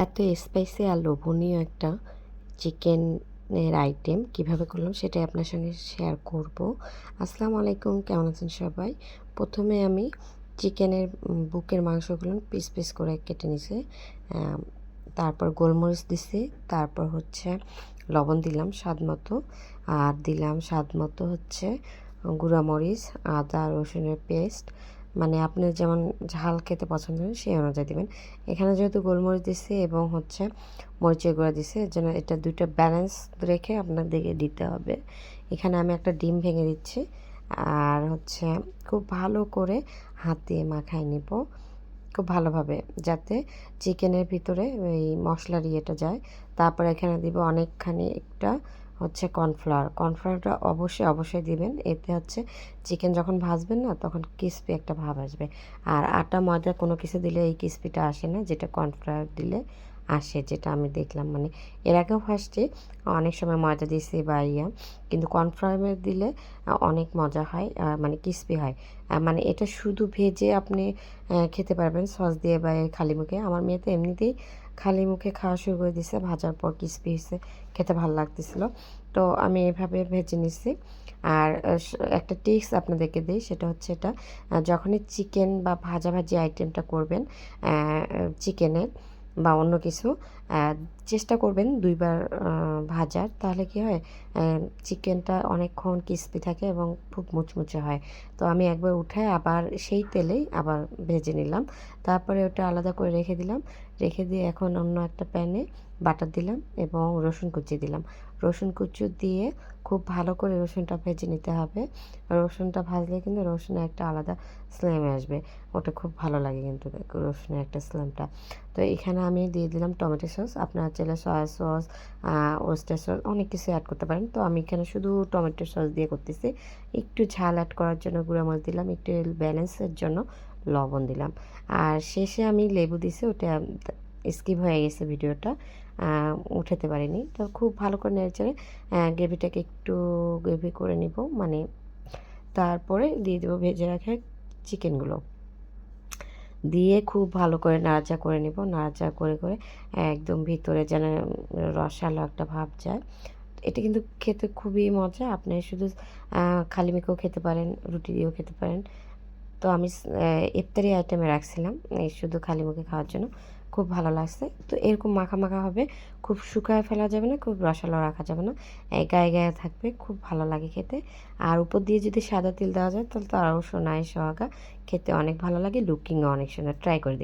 এত স্পাইসি আর লোভনীয় একটা চিকেনের আইটেম কিভাবে করলাম সেটাই আপনার সঙ্গে শেয়ার করব। আসসালামু আলাইকুম, কেমন আছেন সবাই? প্রথমে আমি চিকেনের বুকের মাংসগুলো পিস পিস করে কেটে নিছি। তারপর গোলমরিচ দিছি, তারপর হচ্ছে লবণ দিলাম স্বাদ মতো, আর দিলাম স্বাদ মতো হচ্ছে গুঁড়ামরিচ, আদা রসুনের পেস্ট, মানে আপনি যেমন ঝাল খেতে পছন্দ করেন সেই অনুযায়ী দেবেন। এখানে যেহেতু গোলমরিচ দিছি এবং হচ্ছে মরিচের গুঁড়া দিছি, এর জন্য এটা দুইটা ব্যালেন্স রেখে আপনাদেরকে দিতে হবে। এখানে আমি একটা ডিম ভেঙে দিচ্ছি, আর হচ্ছে খুব ভালো করে হাত দিয়ে মাখায় নিব খুব ভালোভাবে, যাতে চিকেনের ভিতরে ওই মশলার ইয়েটা যায়। তারপর এখানে দিব অনেকখানি একটা হচ্ছে কর্নফ্লাওয়ারটা অবশ্যই দিবেন। এতে হচ্ছে চিকেন যখন ভাজবেন না তখন ক্রিস্পি একটা ভাব আসবে। আর আটা ময়দা কোনো কিছু দিলে এই ক্রিস্পিটা আসে না, যেটা কর্নফ্লাওয়ার দিলে আসে, যেটা আমি দেখলাম। মানে এর আগেও ফার্স্টে অনেক সময় ময়দা দিয়েছি বা কিন্তু কর্নফ্লাওয়ার দিলে অনেক মজা হয়, মানে ক্রিস্পি হয়। মানে এটা শুধু ভেজে আপনি খেতে পারবেন সস দিয়ে বা খালি মুখে। আমার মেয়ে তো এমনিতেই খালি মুখে খাওয়া শুরু করে দিয়েছে, ভাজার পর ক্রিস্পি হয়েছে, খেতে ভালো লাগতেছিল। তো আমি এভাবে ভেজে নিছি। আর একটা টিপস আপনাদেরকে দিই, সেটা হচ্ছে এটা যখনই চিকেন বা ভাজাভাজি আইটেমটা করবেন চিকেনের বা অন্য কিছু, চেষ্টা করবেন 2 বার ভাজার। তাহলে কি হয়, চিকেনটা অনেকক্ষণ ক্রিস্পি থাকে এবং খুব মুচমুচে হয়। তো আমি একবার উঠায় আবার সেই তেলেই আবার ভেজে নিলাম। তারপরে ওটা আলাদা করে রেখে দিলাম। রেখে দিয়ে এখন অন্য একটা প্যানে বাটার দিলাম এবং রসুন কুচি দিলাম। রসুন কুচি দিয়ে খুব ভালো করে রসুনটা ভেজে নিতে হবে। রসুনটা ভাজলে কিন্তু রসুনের একটা আলাদা স্মেল আসবে, ওটা খুব ভালো লাগে কিন্তু রসুনের একটা স্মেলটা। তো এখানে আমি দিয়ে দিলাম টমেটো সস। আপনারা চাইলে সয়া সস, ওয়েস্টার সস অনেক কিছু অ্যাড করতে পারেন। তো আমি এখানে শুধু টমেটো সস দিয়ে করতেছি। একটু ঝাল অ্যাড করার জন্য গুঁড়ামরিচ দিলাম, একটু ব্যালেন্সের জন্য লবণ দিলাম। আর শেষে আমি লেবু দিছি, ওটা স্কিপ হয়ে গেছে ভিডিওটা, উঠাতে পারিনি। তো খুব ভালো করে নেড়েচেড়ে গ্রেভিটাকে একটু গ্রেভি করে নিব, মানে তারপরে দিয়ে দেবো ভেজে রাখা চিকেনগুলো। দিয়ে খুব ভালো করে নাড়াচাড়া করে নিব, নাড়াচাড়া করে করে একদম ভিতরে যেন রসালো একটা ভাব যায়। এটা কিন্তু খেতে খুবই মজা। আপনি শুধু খালি মেখেও খেতে পারেন, রুটি দিয়েও খেতে পারেন। তো আমি ইফতারি আইটেমে রাখছিলাম এই শুধু খালি মুখে খাওয়ার জন্য। খুব ভালো লাগছে। তো এরকম মাখা মাখা হবে, খুব শুকায় ফেলা যাবে না, খুব রসালো রাখা যাবে না, গায়ে গায়ে থাকবে, খুব ভালো লাগে খেতে। আর উপর দিয়ে যদি সাদা তিল দেওয়া যায় তাহলে তো আরও সোনায় সোহাগা, খেতে অনেক ভালো লাগে, লুকিংও অনেক সুন্দর। ট্রাই করে